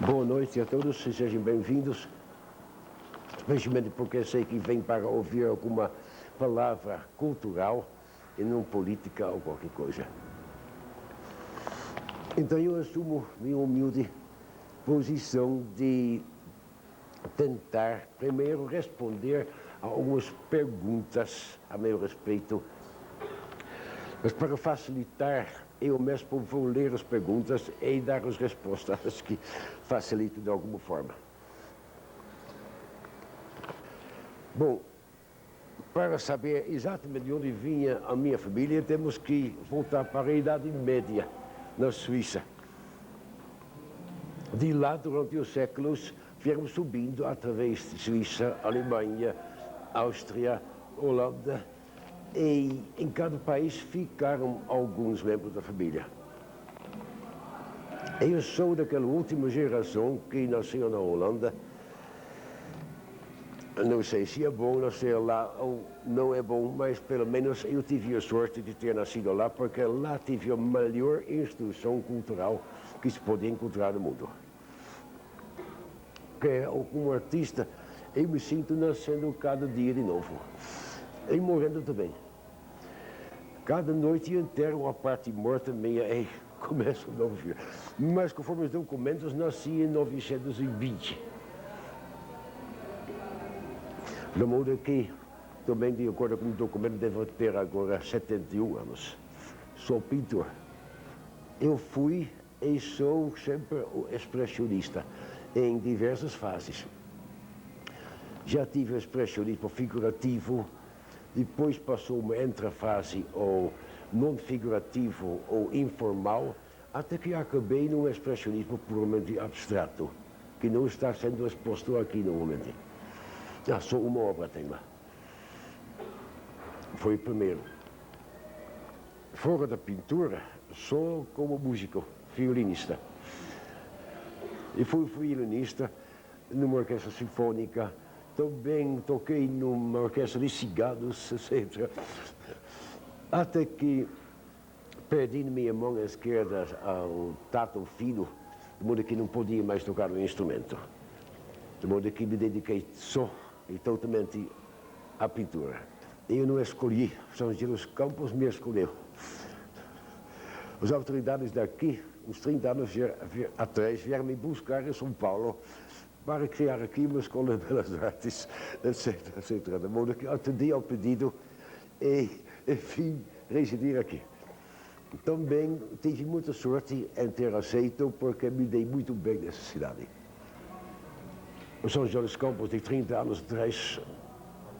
Boa noite a todos e sejam bem-vindos, especialmente porque sei que vem para ouvir alguma palavra cultural e não política ou qualquer coisa. Então eu assumo minha humilde posição de tentar primeiro responder a algumas perguntas a meu respeito, mas para facilitar eu mesmo vou ler as perguntas e dar as respostas que facilitam de alguma forma. Bom, para saber exatamente de onde vinha a minha família, temos que voltar para a Idade Média, na Suíça. De lá, durante os séculos, vieram subindo através de Suíça, Alemanha, Áustria, Holanda, e em cada país ficaram alguns membros da família. Eu sou daquela última geração que nasceu na Holanda. Não sei se é bom nascer lá ou não é bom, mas pelo menos eu tive a sorte de ter nascido lá, porque lá tive a melhor instrução cultural que se pode encontrar no mundo. Porque como artista, eu me sinto nascendo cada dia de novo. E morrendo também. Cada noite inteira uma parte morta minha e começo a novo dia. Mas conforme os documentos, nasci em 1920. De modo que, também de acordo com o documento, devo ter agora 71 anos. Sou pintor. Eu fui e sou sempre o expressionista em diversas fases. Já tive o expressionismo figurativo, depois passou uma entrefase ou não figurativo ou informal, até que acabei num expressionismo puramente abstrato, que não está sendo exposto aqui no momento. Só uma obra-tema. Foi o primeiro. Fora da pintura, sou como músico, violinista. E fui violinista numa orquestra sinfônica. Também toquei numa orquestra de ciganos, etc. Até que perdi na minha mão esquerda o tato fino, de modo que não podia mais tocar o instrumento. De modo que me dediquei só e totalmente à pintura. Eu não escolhi, São José dos Campos me escolheu. As autoridades daqui, uns 30 anos atrás, vieram me buscar em São Paulo para criar aqui uma escola de belas artes, etc, etc. De modo que atendi ao pedido e vim residir aqui. Também tive muita sorte em ter aceito, porque me dei muito bem nessa cidade. O São José dos Campos de 30 anos atrás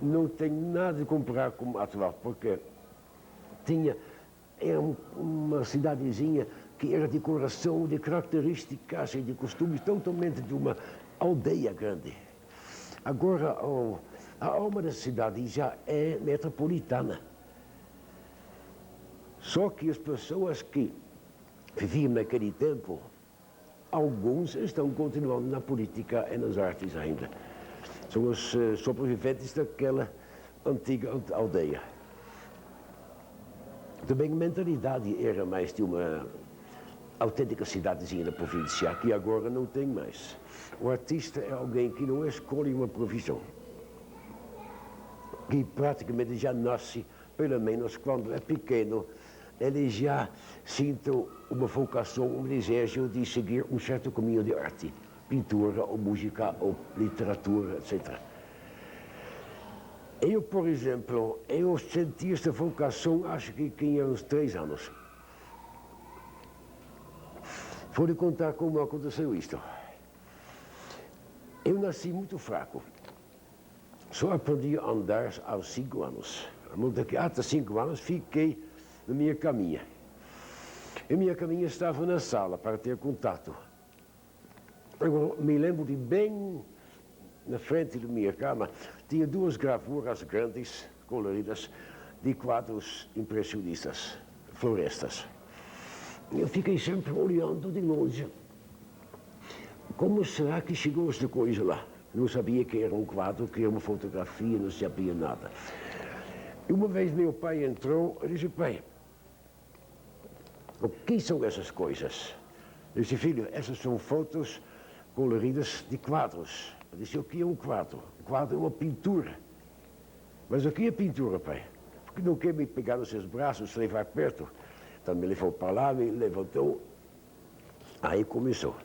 não tem nada de comparar com o atual, porque era uma cidadezinha que era de coração, de características e de costumes totalmente de uma aldeia grande. Agora, a alma da cidade já é metropolitana. Só que as pessoas que viviam naquele tempo, alguns estão continuando na política e nas artes ainda. São os sobreviventes daquela antiga aldeia. Também a mentalidade era mais de uma autêntica cidadezinha da província, que agora não tem mais. O artista é alguém que não escolhe uma profissão, que praticamente já nasce, pelo menos quando é pequeno, ele já sente uma vocação, um desejo de seguir um certo caminho de arte, pintura ou música ou literatura, etc. Eu, por exemplo, eu senti esta vocação, acho que tinha uns 3 anos. Vou lhe contar como aconteceu isto. Eu nasci muito fraco. Só aprendi a andar aos 5 anos. Até 5 anos fiquei na minha caminha. E minha caminha estava na sala para ter contato. Eu me lembro de bem na frente da minha cama, tinha 2 gravuras grandes, coloridas, de quadros impressionistas, florestas. Eu fiquei sempre olhando de longe. Como será que chegou esta coisa lá? Não sabia que era um quadro, que era uma fotografia, não sabia nada. E uma vez meu pai entrou e disse: pai, o que são essas coisas? Eu disse: filho, essas são fotos coloridas de quadros. Eu disse, o que é um quadro? Um quadro é uma pintura. Mas o que é pintura, pai? Porque não quer me pegar nos seus braços, levar perto. Então me levou para lá, me levantou. Aí começou.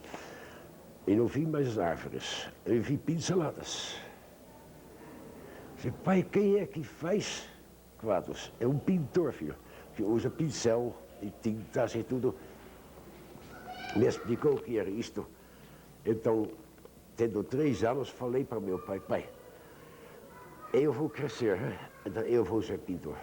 E não vi mais árvores, eu vi pinceladas. Disse, pai, quem é que faz quadros? É um pintor, filho, que usa pincel e tintas e tudo. Me explicou o que era isto. Então, tendo 3 anos, falei para meu pai, pai, eu vou crescer, então eu vou ser pintor.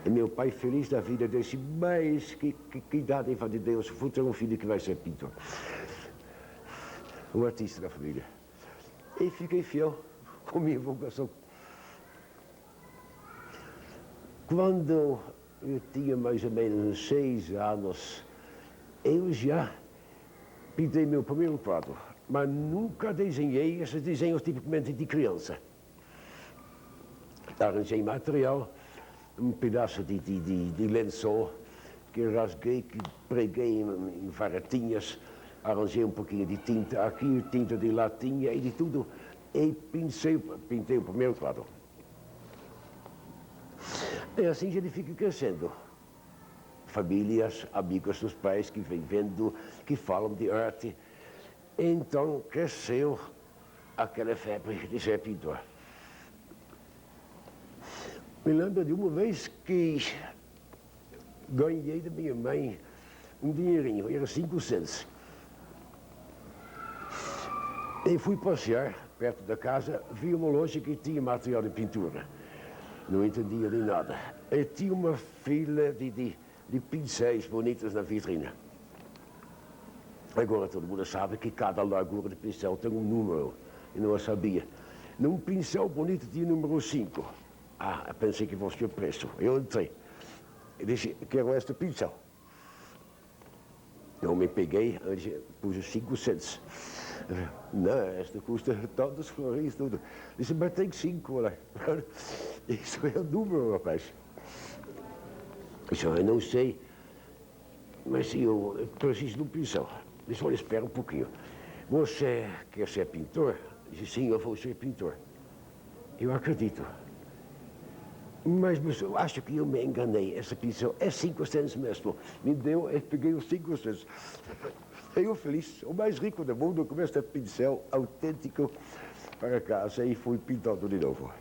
E meu pai, feliz da vida, disse, mas que dádiva de Deus, vou ter um filho que vai ser pintor. Um artista da família. E fiquei fiel com minha vocação. Quando eu tinha mais ou menos 6 anos, eu já pintei meu primeiro quadro, mas nunca desenhei esses desenhos tipicamente de criança. Arranjei material, um pedaço de lençol que rasguei, que preguei em varetinhas, arranjei um pouquinho de tinta aqui, tinta de latinha e de tudo, e pintei o primeiro quadro. E assim a gente fica crescendo. Famílias, amigos dos pais que vêm vendo, que falam de arte. Então cresceu aquela febre de ser pintor. Me lembro de uma vez que ganhei da minha mãe um dinheirinho, era 5 cents. E fui passear perto da casa, vi uma loja que tinha material de pintura. Não entendia de nada. E tinha uma fila de pincéis bonitos na vitrine. Agora todo mundo sabe que cada largura de pincel tem um número. Eu não sabia. Num pincel bonito tinha número 5. Ah, eu pensei que fosse o preço. Eu entrei. Eu disse, quero este pincel. Eu me peguei, pus 5 cents. Não, esta custa tantos florins, tudo. Disse, mas tem 5, olha. Isso é o número, rapaz. Disse, eu não sei, mas eu preciso de um pincel. Disse, olha, espera um pouquinho. Você quer ser pintor? Disse, sim, eu vou ser pintor. Eu acredito. Mas eu acho que eu me enganei. Essa pincel é 5 cents mesmo. Me deu, eu peguei os 5 cents. Eu feliz, o mais rico do mundo, com este pincel autêntico para casa e fui pintando de novo.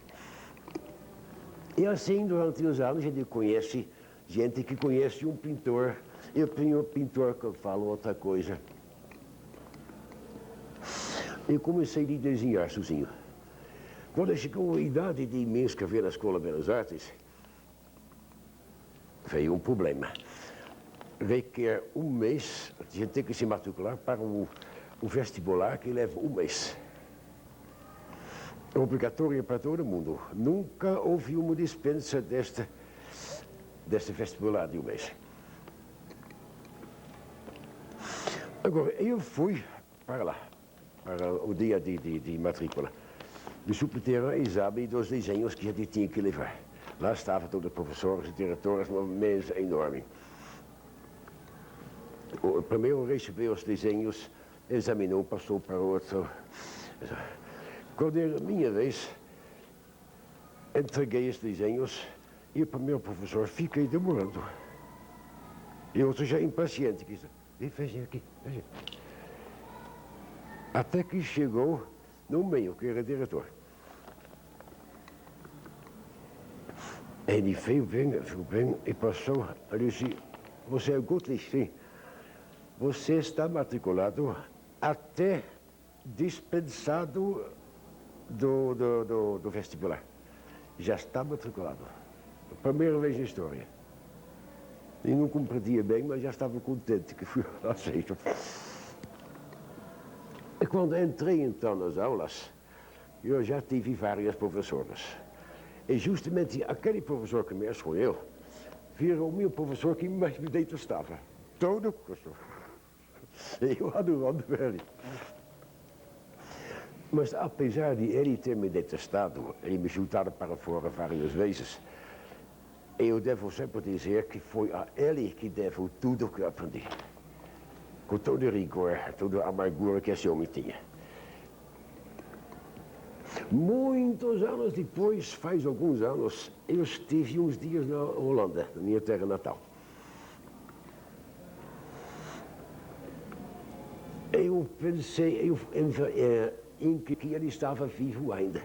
E assim, durante os anos, a gente conhece gente que conhece um pintor. Eu tenho um pintor que eu falo outra coisa. Eu comecei a desenhar sozinho. Quando eu chegou a idade de me inscrever na Escola de Belas Artes, veio um problema. Requer um mês, a gente tem que se matricular para o vestibular que leva um mês. É obrigatório para todo mundo. Nunca houve uma dispensa deste vestibular de um mês. Agora, eu fui para lá, para o dia de matrícula. De submeter ao exame dos desenhos que a gente tinha que levar. Lá estavam todos os professores e diretores, uma mesa enorme. O primeiro recebeu os desenhos, examinou, passou para o outro. Quando era a minha vez, entreguei os desenhos e o primeiro professor fiquei demorando. E o outro já impaciente, quis dizer, aqui, veja. Até que chegou no meio, que era diretor. Ele veio bem e passou. Ele disse, você é Gutlich, sim. Você está matriculado até dispensado do vestibular. Já está matriculado. Primeira vez na história. E não compreendia bem, mas já estava contente que fui aceito. E quando entrei então nas aulas, eu já tive várias professoras. E justamente aquele professor que me escolheu, virou o meu professor que mais me detestava. Todo professor. Eu adorando ele. Mas apesar de ele ter me detestado, ele me chutado para fora várias vezes, eu devo sempre dizer que foi a ele que devo tudo o que aprendi. com todo o rigor, toda a amargura que esse homem tinha. Muitos anos depois, faz alguns anos, eu estive uns dias na Holanda, na minha terra natal. Eu pensei em que ele estava vivo ainda.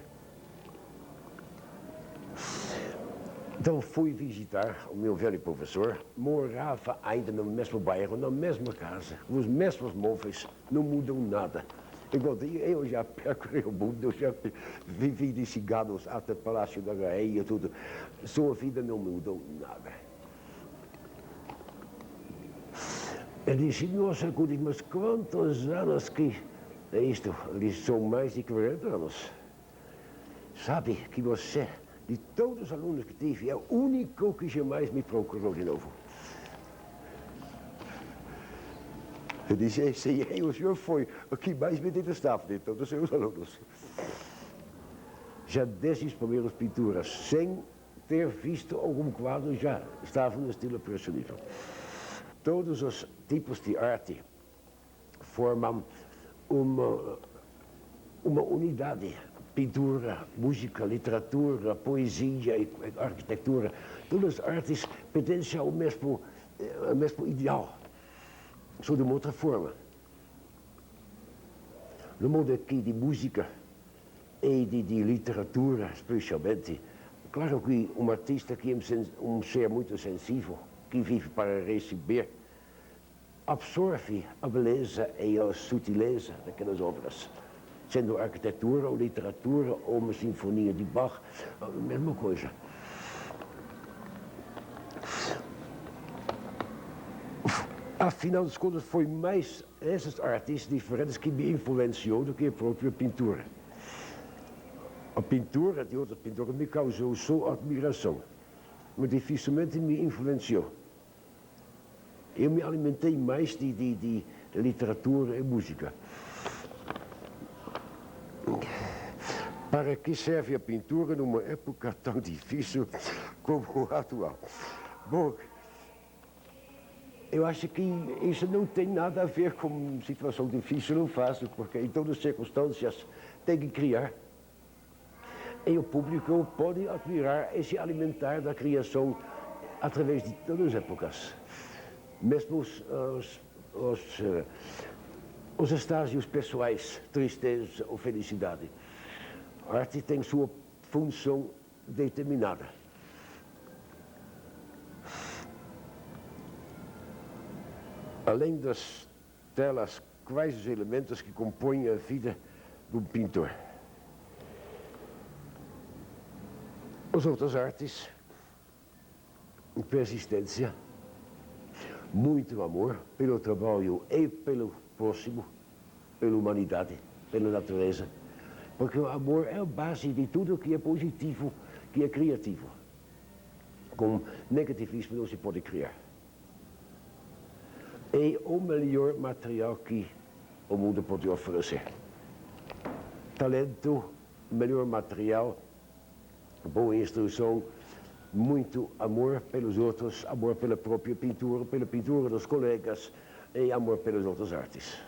Então fui visitar o meu velho professor, morava ainda no mesmo bairro, na mesma casa, os mesmos móveis, não mudou nada. Eu já percorri o mundo, eu já vivi de ciganos até o Palácio da Rainha, tudo. Sua vida não mudou nada. Ele disse, nossa, mas quantos anos que é isto? Eles são mais de 40 anos. Sabe que você, de todos os alunos que tive, é o único que jamais me procurou de novo. Eu disse, o senhor foi o que mais me detestava de todos os seus alunos. Já desde as primeiras pinturas, sem ter visto algum quadro, já estava no estilo impressionismo. Todos os tipos de arte formam uma unidade. Pintura, música, literatura, poesia, arquitetura. Todas as artes pertencem ao mesmo ideal, só de uma outra forma. No modo aqui de música e de literatura, especialmente, claro que um artista que é um ser muito sensível, que vive para receber, absorve a beleza e a sutileza daquelas obras. Sendo arquitetura ou literatura ou uma sinfonia de Bach, a mesma coisa. Afinal de contas, foi mais essas artes diferentes que me influenciou do que a própria pintura. A pintura de outras pinturas me causou só admiração, mas dificilmente me influenciou. Eu me alimentei mais de literatura e música. Para que serve a pintura numa época tão difícil como a atual? Bom, eu acho que isso não tem nada a ver com situação difícil ou fácil, porque em todas as circunstâncias tem que criar. E o público pode admirar e se alimentar da criação através de todas as épocas. Mesmo os estágios pessoais, tristeza ou felicidade. A arte tem sua função determinada. Além das telas, quais os elementos que compõem a vida do pintor? As outras artes, persistência, muito amor pelo trabalho e pelo próximo, pela humanidade, pela natureza. Porque o amor é a base de tudo que é positivo, que é criativo. Com negativismo não se pode criar. É o melhor material que o mundo pode oferecer. Talento, melhor material, boa instrução, muito amor pelos outros, amor pela própria pintura, pela pintura dos colegas e amor pelas outras artes.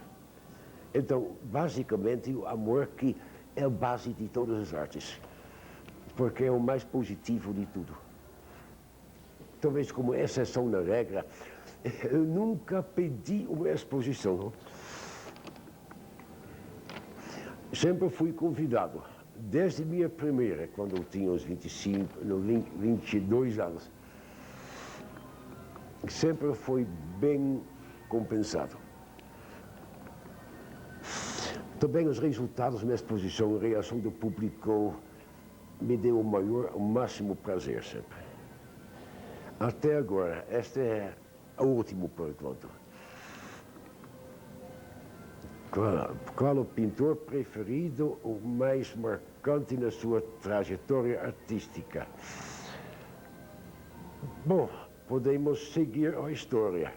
Então, basicamente, o amor que é a base de todas as artes, porque é o mais positivo de tudo. Talvez como exceção na regra, eu nunca pedi uma exposição. Não? Sempre fui convidado, desde minha primeira, quando eu tinha uns 22 anos. Sempre foi bem compensado. Também os resultados da exposição, a reação do público, me deu o máximo prazer sempre. Até agora, este é o último por enquanto. Qual o pintor preferido, o mais marcante na sua trajetória artística? Bom, podemos seguir a história.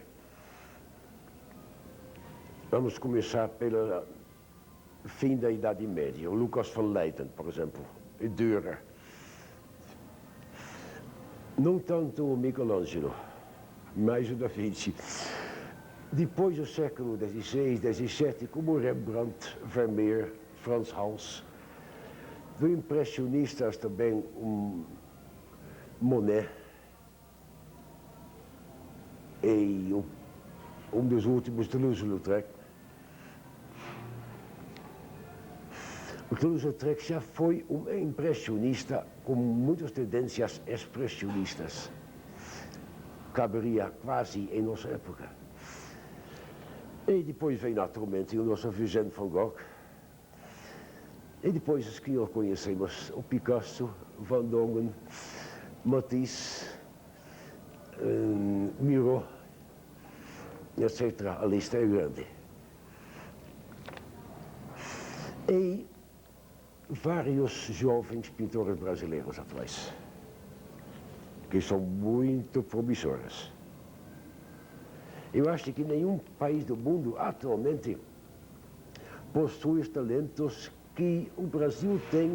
Vamos começar pelo fim da Idade Média. O Lucas van Leyden, por exemplo, e Dürer. Não tanto o Michelangelo, mais o Da Vinci. Depois do século XVI, XVII, como Rembrandt, Vermeer, Frans Hals, do impressionistas também Monet e dos últimos, Toulouse-Lautrec. O Toulouse-Lautrec já foi impressionista com muitas tendências expressionistas. Caberia quase em nossa época. E depois vem naturalmente o nosso Vincent van Gogh. E depois os que nós conhecemos, o Picasso, Van Dongen, Matisse, Miro, etc. A lista é grande. E vários jovens pintores brasileiros atuais, que são muito promissores. Eu acho que nenhum país do mundo atualmente possui os talentos que o Brasil tem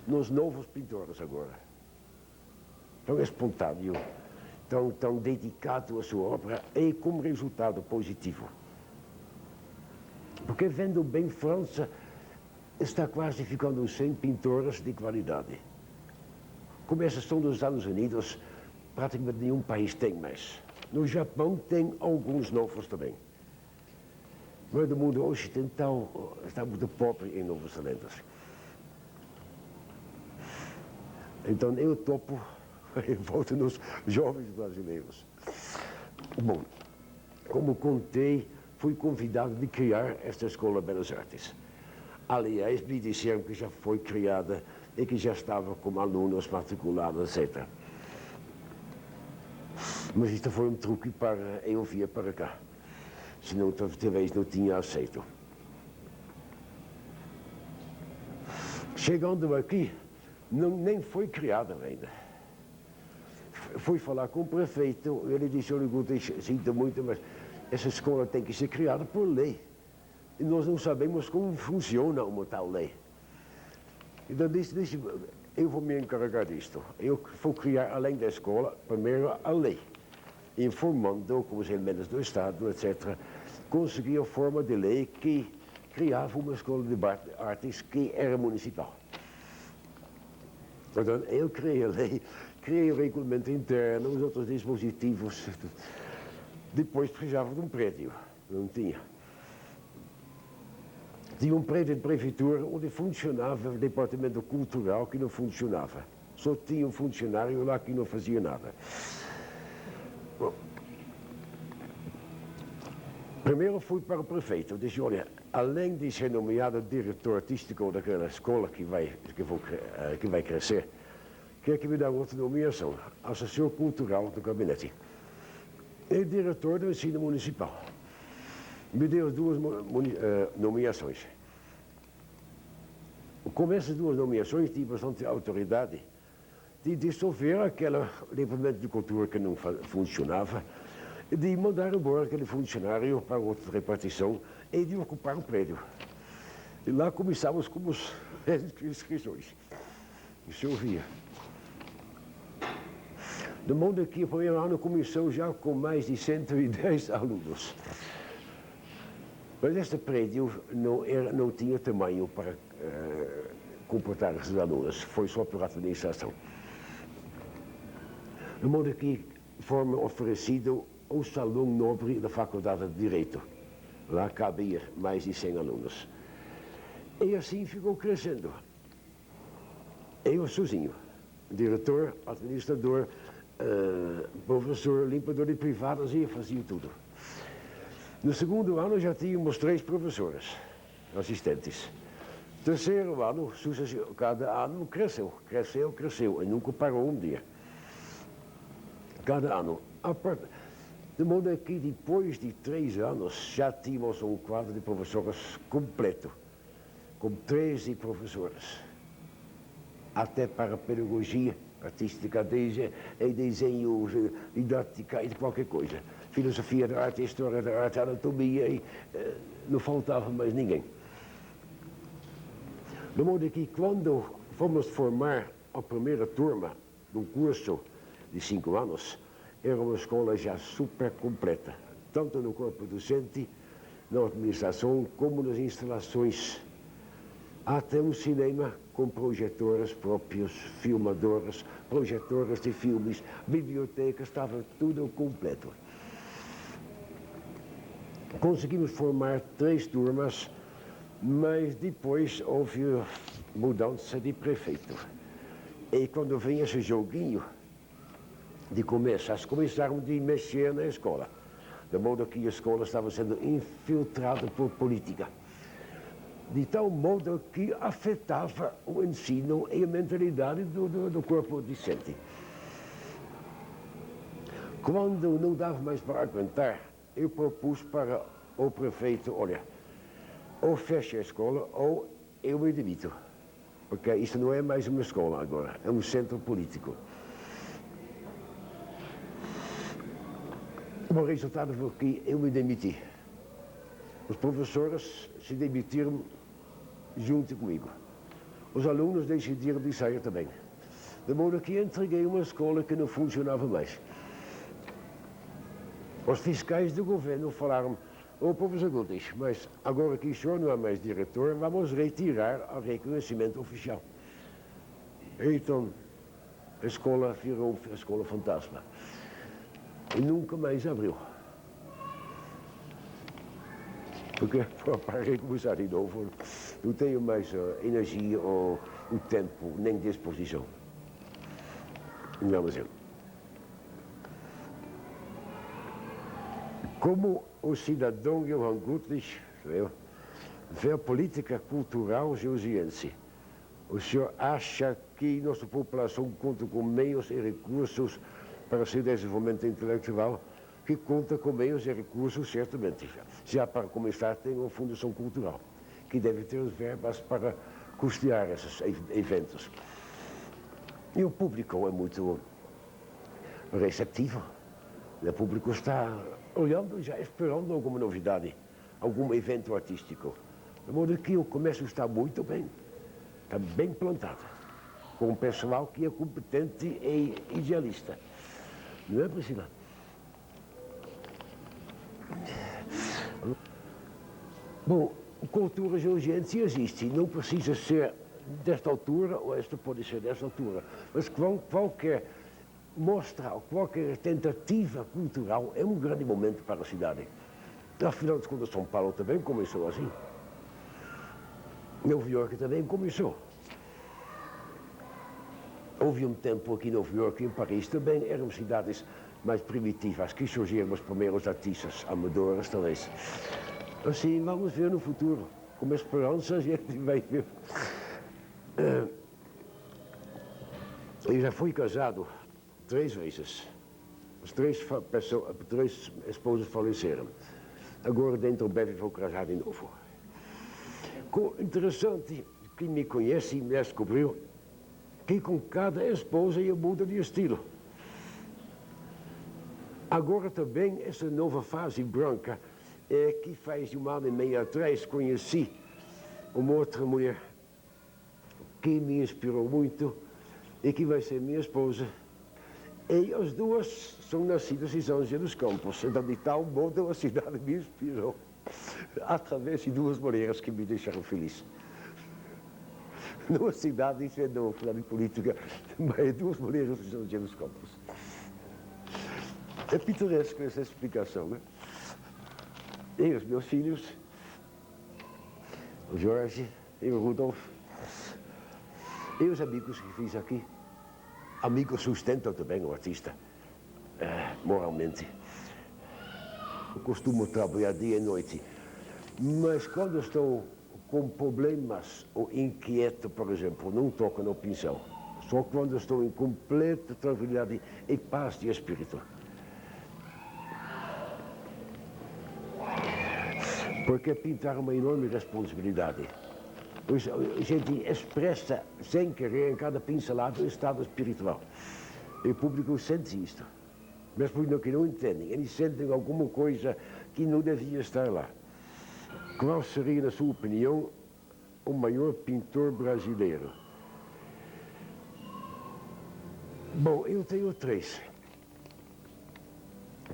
nos novos pintores agora. Tão espontâneo, tão dedicado à sua obra e com resultado positivo. Porque vendo bem, França está quase ficando sem pintores de qualidade. Como exceção dos Estados Unidos, praticamente nenhum país tem mais. No Japão tem alguns novos também. Mas o mundo ocidental está muito pobre em novos talentos. Então eu topo e volto nos jovens brasileiros. Bom, como contei, fui convidado de criar esta Escola de Belas Artes. Aliás, me disseram que já foi criada e que já estava com alunos matriculados, etc. Mas isto foi um truque para eu vir para cá. Senão talvez não tinha aceito. Chegando aqui, nem foi criada ainda. Fui falar com o prefeito, ele disse, olha, sinto muito, mas essa escola tem que ser criada por lei. E nós não sabemos como funciona uma tal lei. Então disse, eu vou me encarregar disto. Eu vou criar, além da escola, primeiro a lei, informando com os elementos do Estado, etc., consegui a forma de lei que criava uma escola de artes que era municipal. Então eu criei a lei, criei o regulamento interno, os outros dispositivos. Depois precisava de um prédio, não tinha. Tinha um prédio de prefeitura onde funcionava o departamento cultural que não funcionava. Só tinha um funcionário lá que não fazia nada. Bom, primeiro fui para o prefeito, disse, olha, além de ser nomeado diretor artístico daquela escola que vai crescer, quer que me dê outra nomeação, assessor cultural do gabinete e diretor do ensino municipal. Me deu as duas nomeações. Com essas duas nomeações, tive bastante autoridade de dissolver aquele departamento de cultura que não funcionava, de mandar embora aquele funcionário para outra repartição e de ocupar um prédio. E lá começamos com as inscrições. Isso eu via. De modo que o primeiro ano começou já com mais de 110 alunos. Mas este prédio não tinha tamanho para comportar esses alunos, foi só por administração. De modo que foi oferecido o Salão Nobre da Faculdade de Direito. Lá cabia mais de 100 alunos. E assim ficou crescendo. Eu sozinho, diretor, administrador, professor, limpador de privadas e fazia tudo. No segundo ano já tínhamos 3 professores, assistentes. Terceiro ano, cada ano cresceu, e nunca parou um dia. Cada ano. De modo que depois de 3 anos já tínhamos um quadro de professores completo, com 13 professores. Até para pedagogia artística, desenho, didática e qualquer coisa. Filosofia da arte, história da arte, anatomia, e não faltava mais ninguém. De modo que quando fomos formar a primeira turma de um curso de 5 anos, era uma escola já super completa. tanto no corpo docente, na administração, como nas instalações. Até um cinema com projetoras próprios, filmadoras, projetoras de filmes, bibliotecas, estava tudo completo. Conseguimos formar 3 turmas, mas depois houve mudança de prefeito. E quando vem esse joguinho de começar, começaram a mexer na escola, de modo que a escola estava sendo infiltrada por política, de tal modo que afetava o ensino e a mentalidade do corpo docente. Quando não dava mais para aguentar, eu propus para o prefeito, olha, ou fecha a escola ou eu me demito, porque isso não é mais uma escola agora, é um centro político. O resultado foi que eu me demiti. Os professores se demitiram junto comigo. Os alunos decidiram de sair também. De modo que entreguei uma escola que não funcionava mais. Os fiscais do governo falaram, ô professor Guldes, mas agora que o senhor não é mais diretor, vamos retirar o reconhecimento oficial. Então, a escola virou a escola fantasma. E nunca mais abriu. Porque para recomeçar de novo, não tenho mais energia ou o tempo, nem disposição. Vamos ver. Como o cidadão Johan Gutlich vê a política cultural josiense, o senhor acha que nossa população conta com meios e recursos para seu desenvolvimento intelectual, que conta com meios e recursos, certamente. Já para começar, tem uma fundação cultural, que deve ter as verbas para custear esses eventos. E o público é muito receptivo. O público está olhando, já esperando alguma novidade, algum evento artístico. De modo que o comércio está muito bem, está bem plantado, com um pessoal que é competente e idealista. Não é, Priscila? Bom, cultura georgiense existe, não precisa ser desta altura ou esta pode ser desta altura, mas qualquer mostra, qualquer tentativa cultural é um grande momento para a cidade. Afinal de contas, São Paulo também começou assim. Nova York também começou. Houve um tempo aqui em Nova York e em Paris também eram cidades mais primitivas, que surgiram os primeiros artistas, amadores talvez. Assim, vamos ver no futuro, com esperança a gente vai ver. Eu já fui casado 3 vezes. As 3 esposas faleceram. Agora dentro breve vou casar de novo. Interessante, quem me conhece me descobriu que com cada esposa eu mudo de estilo. Agora também essa nova fase branca é que faz 1 ano e meio atrás conheci uma outra mulher que me inspirou muito e que vai ser minha esposa. E as duas são nascidas em São José dos Campos, então de tal modo a cidade me inspirou através de 2 mulheres que me deixaram feliz. Numa cidade, isso é não falar de política, mas 2 mulheres em São José dos Campos. É pitoresco essa explicação, né? E os meus filhos, o Jorge e o Rudolf, e os amigos que fiz aqui. Amigos sustentam também o artista, moralmente. Eu costumo trabalhar dia e noite, mas quando estou com problemas ou inquieto, por exemplo, não toco no pincel. Só quando estou em completa tranquilidade e paz de espírito. Porque pintar é uma enorme responsabilidade. A gente expressa, sem querer, em cada pincelada, o estado espiritual. E o público sente isto. Mesmo que não entendem, eles sentem alguma coisa que não devia estar lá. Qual seria, na sua opinião, o maior pintor brasileiro? Bom, eu tenho 3.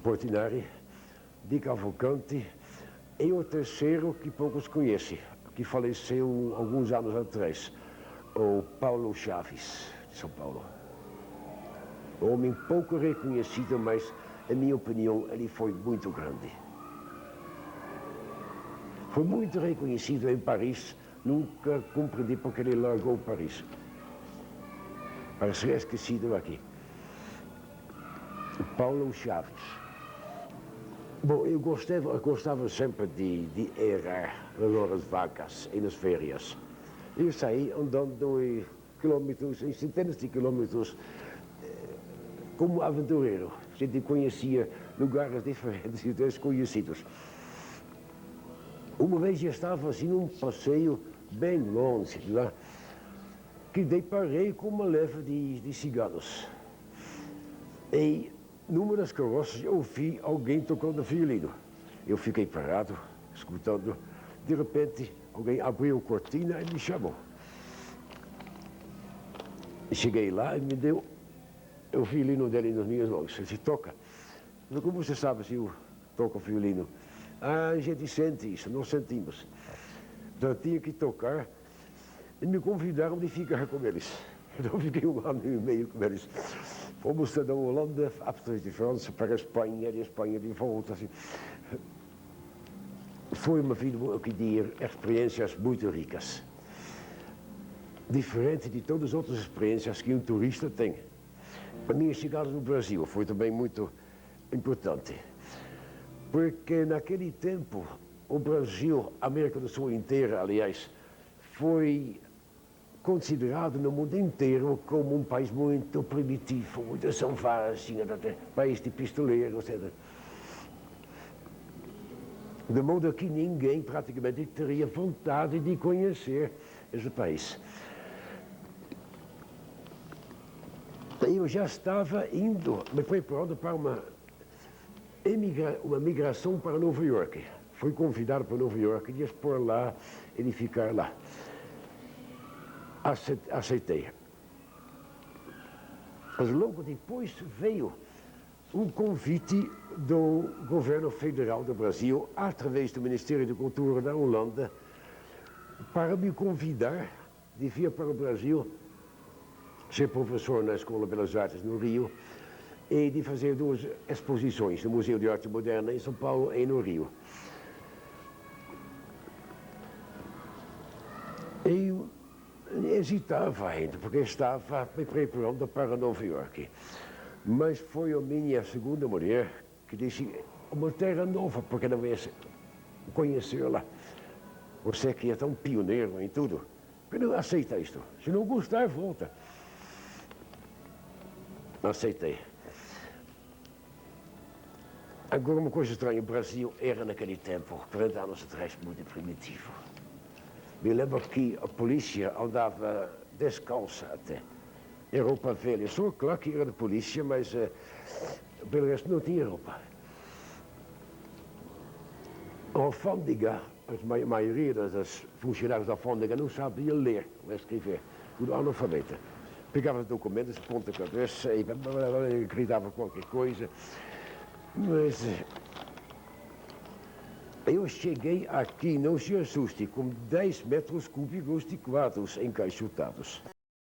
Portinari, de Cavalcante, e o terceiro que poucos conhecem, que faleceu alguns anos atrás, o Paulo Chaves, de São Paulo. Um homem pouco reconhecido, mas, em minha opinião, ele foi muito grande. Foi muito reconhecido em Paris, nunca compreendi porque ele largou Paris, para ser esquecido aqui. Paulo Chaves. Bom, eu gostava sempre de errar nas horas vagas e nas férias. Eu saí andando em quilômetros, em centenas de quilômetros, como aventureiro. A gente conhecia lugares diferentes e desconhecidos. Uma vez eu estava assim num passeio bem longe de lá, que deparei com uma leva de ciganos. E numa das carroças eu ouvi alguém tocando violino. Eu fiquei parado, escutando. De repente, alguém abriu a cortina e me chamou. Cheguei lá e me deu o violino dele nas minhas mãos. Ele disse, toca. Mas como você sabe se eu toco violino? Ah, a gente sente isso, nós sentimos. Então eu tinha que tocar e me convidaram de ficar com eles. Então eu fiquei 1 ano e meio com eles. Fomos da Holanda, através de França, para a Espanha, de Espanha de volta. Assim. Foi uma vida de experiências muito ricas. Diferente de todas as outras experiências que um turista tem. A minha chegada no Brasil foi também muito importante. Porque naquele tempo, o Brasil, a América do Sul inteira, aliás, foi considerado no mundo inteiro como um país muito primitivo, muito selvagem, país de pistoleiros, etc. De modo que ninguém praticamente teria vontade de conhecer esse país. Eu já estava indo, me preparando para uma migração para Nova York. Fui convidado para Nova York de expor lá e de ficar lá. Aceitei. Mas logo depois veio um convite do governo federal do Brasil, através do Ministério da Cultura da Holanda, para me convidar de vir para o Brasil, ser professor na Escola de Belas Artes no Rio, e de fazer 2 exposições no Museu de Arte Moderna em São Paulo e no Rio. Eu hesitava ainda, porque estava me preparando para Nova York. Mas foi a minha segunda mulher que disse, uma terra nova, porque não ia conhecê-la. Você que é tão pioneiro em tudo, porque não aceita isto. Se não gostar, volta. Aceitei. Agora, uma coisa estranha, o Brasil era naquele tempo, 40 anos atrás, muito primitivo. Me lembro que a polícia andava descalça até. Em roupa velha. Só claro que era da polícia, mas pelo resto não tinha roupa. A alfândega, a maioria dos funcionários da alfândega não sabia ler ou escrever, tudo analfabeta. Pegava os documentos, ponta cabeça e gritava qualquer coisa. Mas eu cheguei aqui, não se assuste, com 10 metros cúbicos de quadros encaixotados.